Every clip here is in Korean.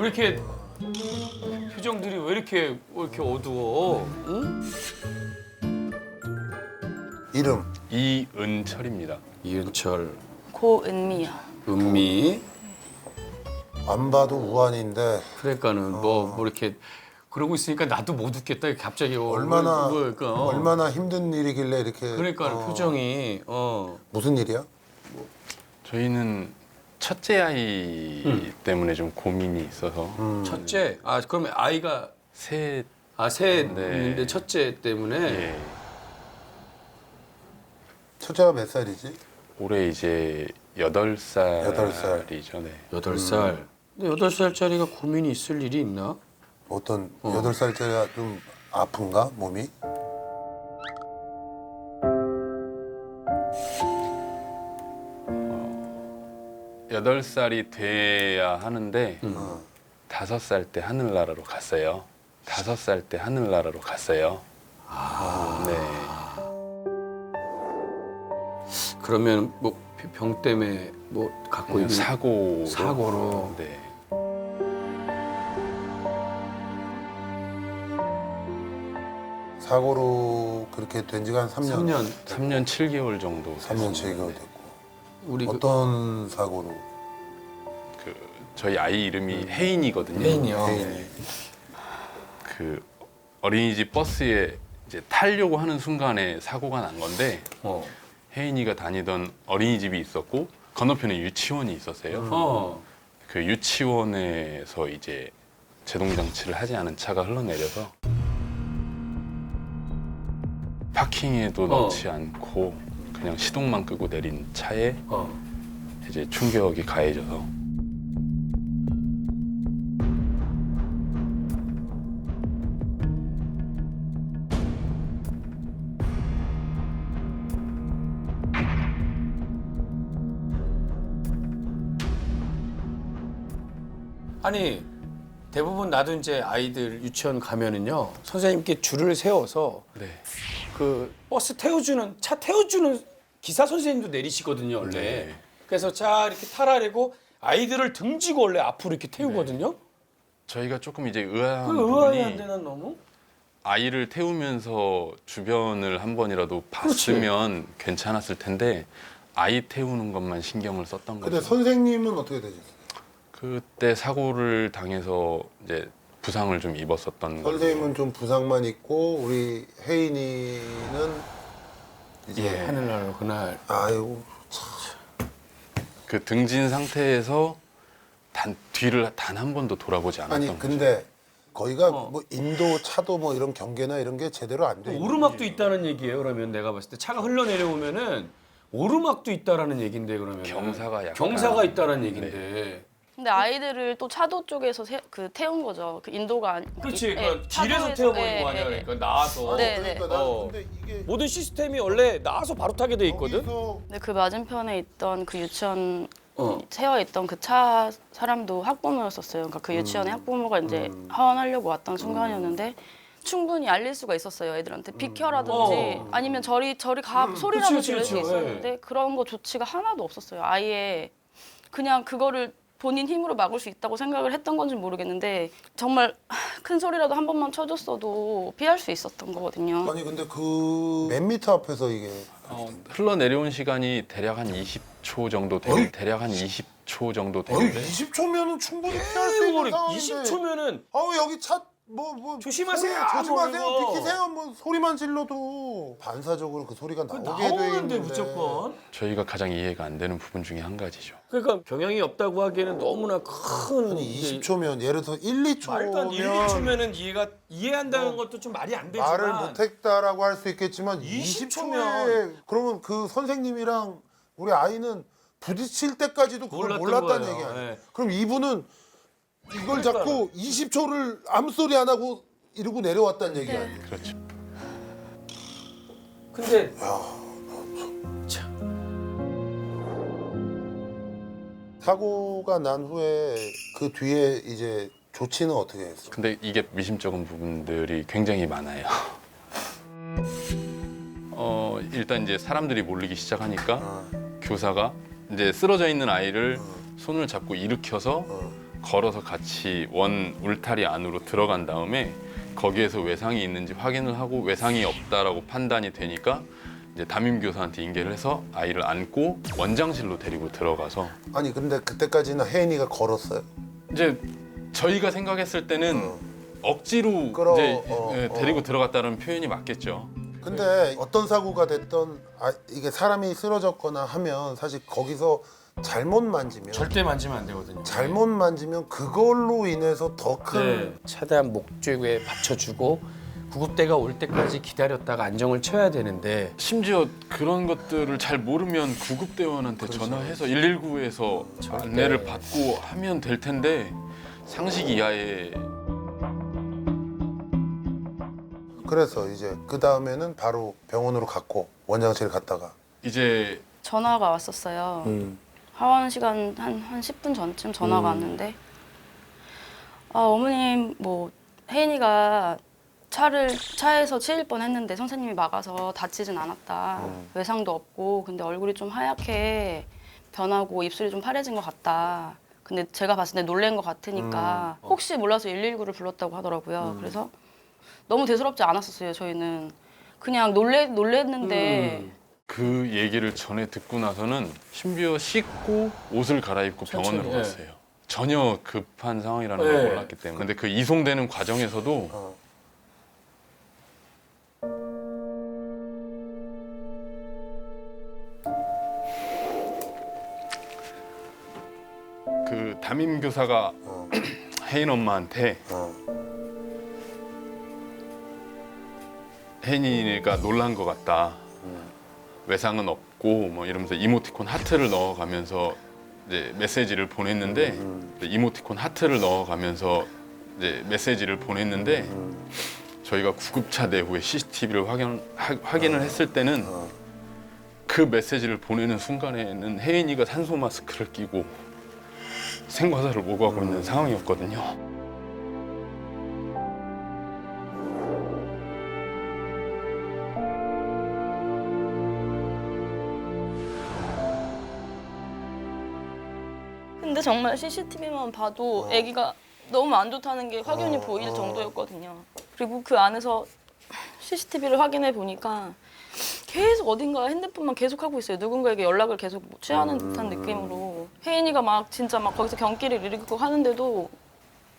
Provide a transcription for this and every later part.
왜 이렇게 표정들이 왜 이렇게 어두워? 응? 이름 이은철입니다. 이은철, 고은미요. 은미. 안 봐도 우한인데 그러니까는 뭐 이렇게 그러고 있으니까 나도 못 웃겠다. 갑자기 얼마나 그러니까, 얼마나 힘든 일이길래 이렇게 그러니까 표정이 무슨 일이야? 저희는 첫째 아이 때문에 좀 고민이 있어서 첫째. 아 그러면 아이가 셋. 셋인데 네. 첫째 때문에 예. 첫째가 몇 살이지? 올해 이제 8살이죠. 8살. 네. 8살. 근데 8살짜리가 고민이 있을 일이 있나? 어떤 8살짜리가 좀 아픈가 몸이? 여덟 살이 돼야 하는데 어. 5살 때 하늘나라로 갔어요. 5살 때 하늘나라로 갔어요. 네. 그러면 뭐 병 때문에 뭐 갖고 있는 사고로. 네. 사고로 그렇게 된 지가 한 3년. 3년. 3년 7개월 정도 3년 됐습니다. 7개월 네. 됐고. 우리 어떤 사고로? 그 저희 아이 이름이 혜인이거든요. 혜인이요. 혜인이. 그 어린이집 버스에 이제 타려고 하는 순간에 사고가 난 건데 혜인이가 다니던 어린이집이 있었고 건너편에 유치원이 있었어요. 그 유치원에서 이제 제동 장치를 하지 않은 차가 흘러내려서 파킹에도 넣지 않고 그냥 시동만 끄고 내린 차에 이제 충격이 가해져서 아니 대부분 나도 이제 아이들 유치원 가면은요 선생님께 줄을 세워서 네. 그 버스 태워주는 차 태워주는 기사 선생님도 내리시거든요 원래. 네. 그래서 자 이렇게 타라래고 아이들을 등지고 원래 앞으로 이렇게 태우거든요. 저희가 조금 이제 의아한 그 의아한데 부분이 난 너무. 아이를 태우면서 주변을 한 번이라도 봤으면 괜찮았을 텐데 아이 태우는 것만 신경을 썼던 근데 거죠. 선생님은 어떻게 되셨어요? 그때 사고를 당해서 이제 부상을 좀 입었었던 거죠. 선생님은 좀 부상만 있고 우리 혜인이는 이제 예. 하늘나라 그날 아이고 그 등진 상태에서 뒤를 단 한 번도 돌아보지 않았던 아니 거죠. 근데 거기가 뭐 인도 차도 뭐 이런 경계나 이런 게 제대로 안 돼. 있는 오르막도 있다는 얘기예요. 그러면 내가 봤을 때 차가 흘러내려오면은 오르막도 있다라는 얘긴데 그러면 경사가 약간 경사가 있다라는 얘긴데. 근데 아이들을 또 차도 쪽에서 태운 거죠. 그 인도가 아니. 그렇지. 예, 그러니까 길에서 차도에서, 태워버린 예, 거 아니야. 예, 그러니까 나와서. 네. 그러니까 나는 어. 근데 이게 모든 시스템이 원래 나와서 바로 타게 돼 있거든. 여기서 근데 그 맞은편에 있던 그 유치원 어. 세워 있던 그 차 사람도 학부모였었어요. 그러니까 그 유치원에 학부모가 이제 하원하려고 왔던 순간이었는데 충분히 알릴 수가 있었어요. 애들한테 비켜라든지 아니면 저리 가 소리라도 그치, 지를 수 그치. 있었는데 그런 거 조치가 하나도 없었어요. 아예 그냥 그거를 본인 힘으로 막을 수 있다고 생각을 했던 건지 모르겠는데 정말 큰 소리라도 한 번만 쳐줬어도 피할 수 있었던 거거든요. 아니 근데 그 몇 미터 앞에서 이게 흘러내려온 시간이 대략 한 20초 정도 어이? 대략 한 20초 정도 거의 되는데 20초면은 충분히 피할 수 있는 상황인데 20초면은 아우 여기 차 뭐 조심하세요, 소리 조심하세요 뭐 이거. 비키세요 뭐 소리만 질러도 반사적으로 그 소리가 그 나오게 돼 나오는데 있는데 무조건. 저희가 가장 이해가 안 되는 부분 중에 한 가지죠. 그러니까 경향이 없다고 하기에는 너무나 큰 아니 이제 20초면 예를 들어서 1, 말도 안 1, 2초면 2초면은 이해한다는 것도 좀 말이 안 되지만 말을 못했다라고 할 수 있겠지만 20초 20초에 그러면 그 선생님이랑 우리 아이는 부딪힐 때까지도 그걸 몰랐던 몰랐다는 거예요. 얘기 아니에요. 네. 그럼 이분은 이걸 잡고 20초를 아무 소리 안 하고 이러고 내려왔다는 얘기 아니에요. 그렇죠. 근데 사고가 난 후에 그 뒤에 이제 조치는 어떻게 했어? 근데 이게 미심쩍은 부분들이 굉장히 많아요. 일단 이제 사람들이 몰리기 시작하니까 교사가 이제 쓰러져 있는 아이를 손을 잡고 일으켜서 걸어서 같이 원 울타리 안으로 들어간 다음에 거기에서 외상이 있는지 확인을 하고 외상이 없다라고 판단이 되니까 이제 담임교사한테 인계를 해서 아이를 안고 원장실로 데리고 들어가서 아니 근데 그때까지는 혜인이가 걸었어요? 이제 저희가 생각했을 때는 억지로 끌어- 이제 어, 데리고 들어갔다는 표현이 맞겠죠. 근데 어떤 사고가 됐던 이게 사람이 쓰러졌거나 하면 사실 거기서 잘못 만지면 절대 만지면 안 되거든요. 잘못 만지면 그걸로 인해서 더 큰 네. 최대한 목줄에 받쳐주고 구급대가 올 때까지 기다렸다가 안정을 쳐야 되는데 심지어 그런 것들을 잘 모르면 구급대원한테 전화해서 119에서 안내를 받고 하면 될 텐데 상식 이하의 그래서 이제 그 다음에는 바로 병원으로 갔고 원장실 갔다가 이제 전화가 왔었어요. 하원 시간 한 10분 전쯤 전화가 왔는데 어머님 뭐 혜인이가 차에서 치일 뻔했는데 선생님이 막아서 다치진 않았다. 외상도 없고 근데 얼굴이 좀 하얗게 변하고 입술이 좀 파래진 것 같다. 근데 제가 봤을 때 놀란 것 같으니까 혹시 몰라서 119를 불렀다고 하더라고요. 그래서 너무 대수롭지 않았었어요. 저희는 그냥 놀랬는데 그 얘기를 전에 듣고 나서는 심지어 씻고 옷을 갈아입고 병원으로 천천히, 갔어요. 전혀 급한 상황이라는 네. 걸 몰랐기 때문에. 근데 그 이송되는 과정에서도 그 담임 교사가 혜인 엄마한테 혜인이가 놀란 것 같다. 외상은 없고 뭐 이러면서 이모티콘 하트를 넣어가면서 이제 메시지를 보냈는데 이모티콘 하트를 넣어가면서 이제 메시지를 보냈는데 저희가 구급차 내부의 CCTV를 확인을 했을 때는 그 메시지를 보내는 순간에는 혜인이가 산소 마스크를 끼고 생과사를 오가고 있는 상황이었거든요. 근데 정말 CCTV만 봐도 아기가 너무 안 좋다는 게 확연히 보일 정도였거든요. 그리고 그 안에서 CCTV를 확인해 보니까 계속 어딘가 핸드폰만 계속 하고 있어요. 누군가에게 연락을 계속 취하는 듯한 느낌으로. 혜인이가 막 진짜 막 거기서 경기를 일으키고 하는데도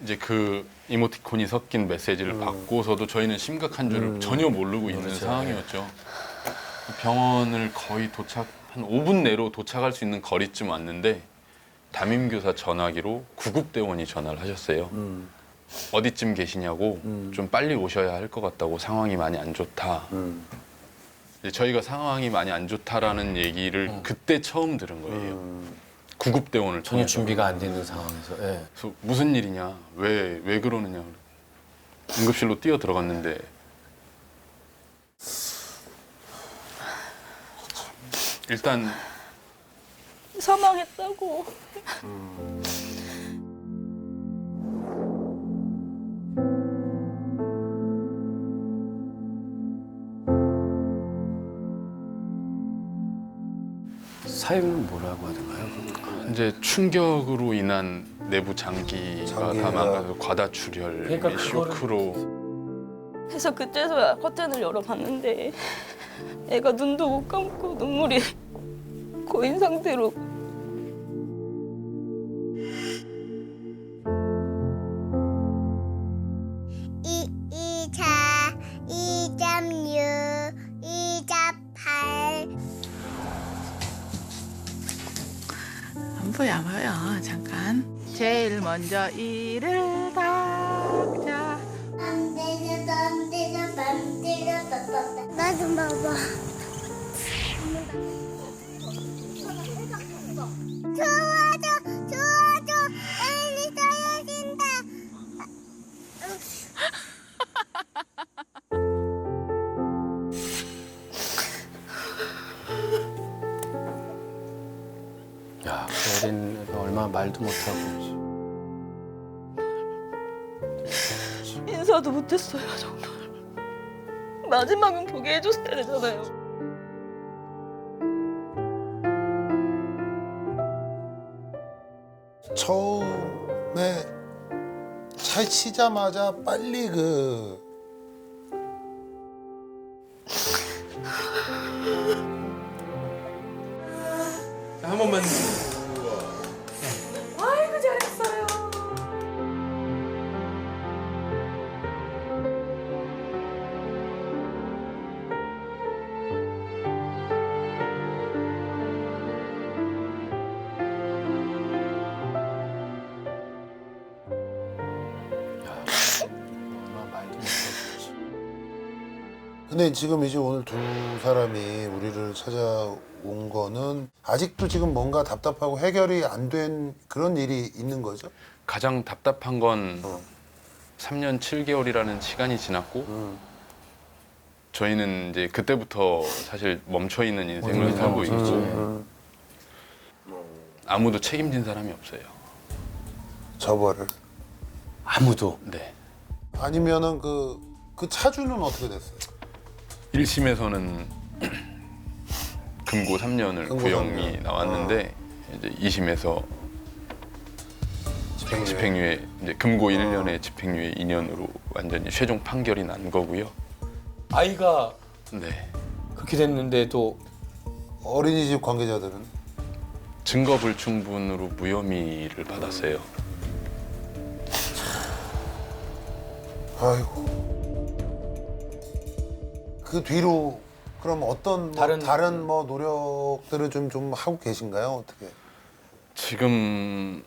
이제 그 이모티콘이 섞인 메시지를 받고서도 저희는 심각한 줄을 전혀 모르고 있는 상황이었죠. 병원을 거의 한 5분 내로 도착할 수 있는 거리쯤 왔는데 담임교사 전화기로 구급대원이 전화를 하셨어요. 어디쯤 계시냐고 좀 빨리 오셔야 할 것 같다고 상황이 많이 안 좋다. 이제 저희가 상황이 많이 안 좋다라는 얘기를 그때 처음 들은 거예요. 구급대원을 전혀 통해서. 준비가 안 되는 상황에서. 예. 그래서 무슨 일이냐, 왜 그러느냐. 응급실로 뛰어 들어갔는데 일단 사망했다고. 사유는 뭐라고 하던가요? 이제 충격으로 인한 내부 장기가 장기가. 다 망가서 과다출혈, 그러니까 쇼크로 그래서 그때서야 커튼을 열어봤는데 애가 눈도 못 감고 눈물이 고인 상태로 이자 2.6 2.8 안 보여 안 보여 잠깐 제일 먼저 이를 닦자 나 좀 봐봐. 도와줘, 빨리 떨어진다. 야, 그 어린 애가 얼마나 말도 못하고. 인사도 못했어요 정말. 마지막은 보게 해줬어야 되잖아요. 처음에 처음에 차 치자마자 빨리 한 번만. 아이고 잘했어요. 말도 못하겠지. 근데 지금 이제 오늘 두 사람이 우리를 찾아온 거는 아직도 지금 뭔가 답답하고 해결이 안 된 그런 일이 있는 거죠? 가장 답답한 건 어. 3년 7개월이라는 시간이 지났고 저희는 이제 그때부터 사실 멈춰 있는 인생을 살고 있고 아무도 책임진 사람이 없어요. 저거를. 아무도. 네. 아니면은 그 차주는 어떻게 됐어요? 1심에서는 금고 3년을 금고 구형이 3년. 나왔는데 이제 2심에서 집행유예. 집행유예 이제 금고 1년에 집행유예 2년으로 완전히 최종 판결이 난 거고요. 아이가 네. 그렇게 됐는데도 어린이집 관계자들은 증거 불충분으로 무혐의를 받았어요. 아이고. 그 뒤로 그럼 어떤 다른 뭐 노력들을 좀 하고 계신가요? 어떻게? 지금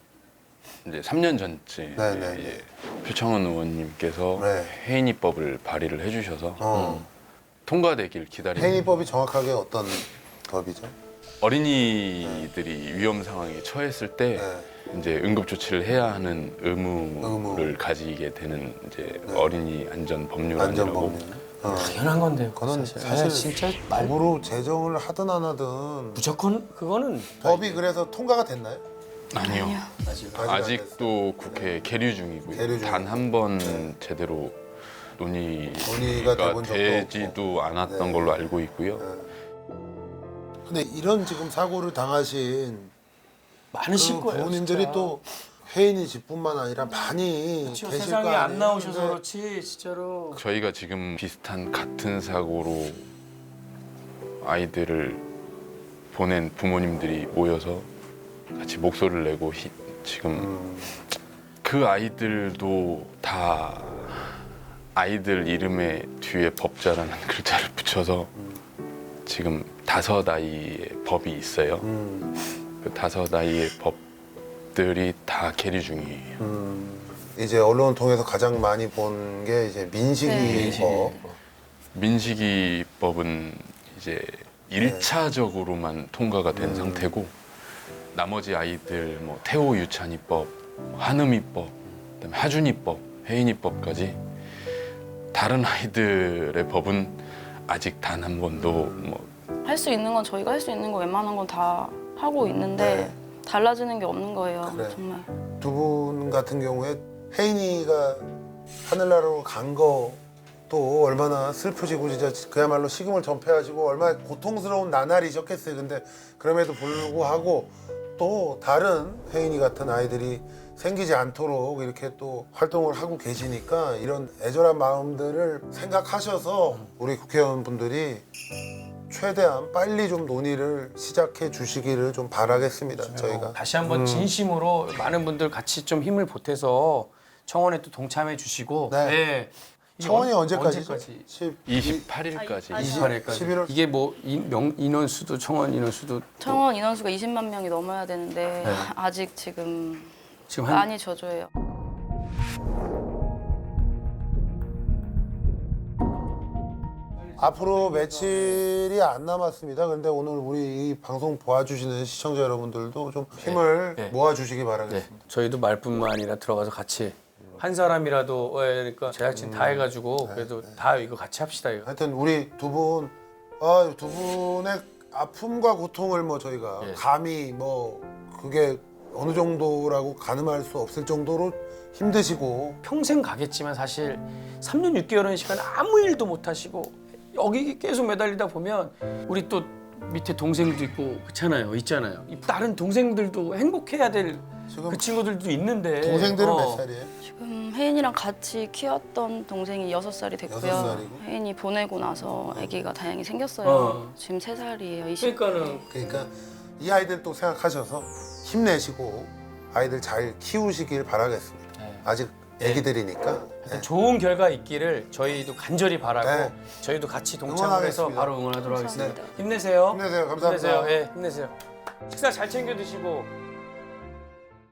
이제 3년 전쯤에 네네. 이제 표창원 의원님께서 네. 해인이법을 발의를 해주셔서 어. 통과되길 기다리는 행위법이 정확하게 어떤 법이죠? 어린이들이 위험 상황에 처했을 때 네. 이제 응급 조치를 해야 하는 의무를 의무. 가지게 되는 이제 네. 어린이 안전 법률안이라고. 안전법률. 당연한 건데요. 그거는 사실, 사실 진짜 말 법으로 제정을 하든 안 하든 무조건 그거는 법이 그래서 통과가 됐나요? 아니요. 아직 안 아직도 국회 계류 중이고요. 계류 중. 단 한 번 네. 제대로 논의가 논의가 돼본 적도 되지도 않았던 네. 걸로 알고 있고요. 근데 이런 지금 사고를 당하신 많으실 그 거예요. 부모님들이 진짜. 또 혜인이 집뿐만 아니라 많이 그렇죠. 계실 세상에 거 안 아니에요? 나오셔서 근데 그렇지 진짜로. 저희가 지금 비슷한 같은 사고로 아이들을 보낸 부모님들이 모여서 같이 목소리를 내고 지금 그 아이들도 다 아이들 이름에 뒤에 법자라는 글자를 붙여서 지금 5아이의 법이 있어요. 그 5아이의 법들이 다 계류 중이에요. 이제 언론 통해서 가장 많이 본 게 이제 민식이법. 민식이법은 이제 네. 1차적으로만 통과가 된 상태고 나머지 아이들 뭐 태호 유찬이법, 한음이법, 그다음에 하준이법, 혜인이법까지 다른 아이들의 법은 아직 단 한 번도 뭐 할 수 있는 건 저희가 할 수 있는 거 웬만한 건 다 하고 있는데 네. 달라지는 게 없는 거예요. 그래. 정말. 두 분 같은 경우에 혜인이가 하늘나라로 간 것도 얼마나 슬프시고 진짜 그야말로 식음을 전폐하시고 얼마나 고통스러운 나날이셨겠어요. 근데 그럼에도 불구하고 또 다른 혜인이 같은 아이들이 생기지 않도록 이렇게 또 활동을 하고 계시니까 이런 애절한 마음들을 생각하셔서 우리 국회의원분들이 최대한 빨리 좀 논의를 시작해 주시기를 좀 바라겠습니다. 저희가. 다시 한번 진심으로 많은 분들 같이 좀 힘을 보태서 청원에 또 동참해 주시고. 네. 이게 청원이 언제까지? 언제까지? 28일까지 28일까지. 11월. 이게 뭐 인원수도 청원 인원수도 청원 인원수가 20만 명이 넘어야 되는데 네. 아직 지금 지금 한 많이 저조해요. 앞으로 며칠이 안 남았습니다. 그런데 오늘 우리 이 방송 봐주시는 시청자 여러분들도 좀 힘을 네. 모아주시기 네. 바라겠습니다. 저희도 말뿐만 아니라 들어가서 같이 한 사람이라도 그러니까 제작진 다 해가지고 그래도 다 이거 같이 합시다 이거. 하여튼 우리 두 분의 아픔과 고통을 뭐 저희가 예. 감히 뭐 그게 어느 정도라고 가늠할 수 없을 정도로 힘드시고 평생 가겠지만 사실 3년 6개월의 시간 아무 일도 못 하시고 여기 계속 매달리다 보면 우리 또 밑에 동생도 있고 그렇잖아요. 있잖아요. 이 다른 동생들도 행복해야 될 지금 그 친구들도 있는데. 동생들은 몇 살이에요? 지금 혜인이랑 같이 키웠던 동생이 6살이 됐고요. 6살이고? 혜인이 보내고 나서 아기가 다행히 생겼어요. 어. 지금 3살이에요. 20. 그러니까는 그러니까 이 아이들 또 생각하셔서 힘내시고 아이들 잘 키우시길 바라겠습니다. 네. 아직 애기들이니까. 네. 좋은 결과 있기를 저희도 간절히 바라고 네. 저희도 같이 동참을 해서 응원하겠습니다. 바로 응원하도록 하겠습니다. 감사합니다. 힘내세요. 힘내세요. 감사합니다. 힘내세요. 예, 힘내세요. 식사 잘 챙겨 드시고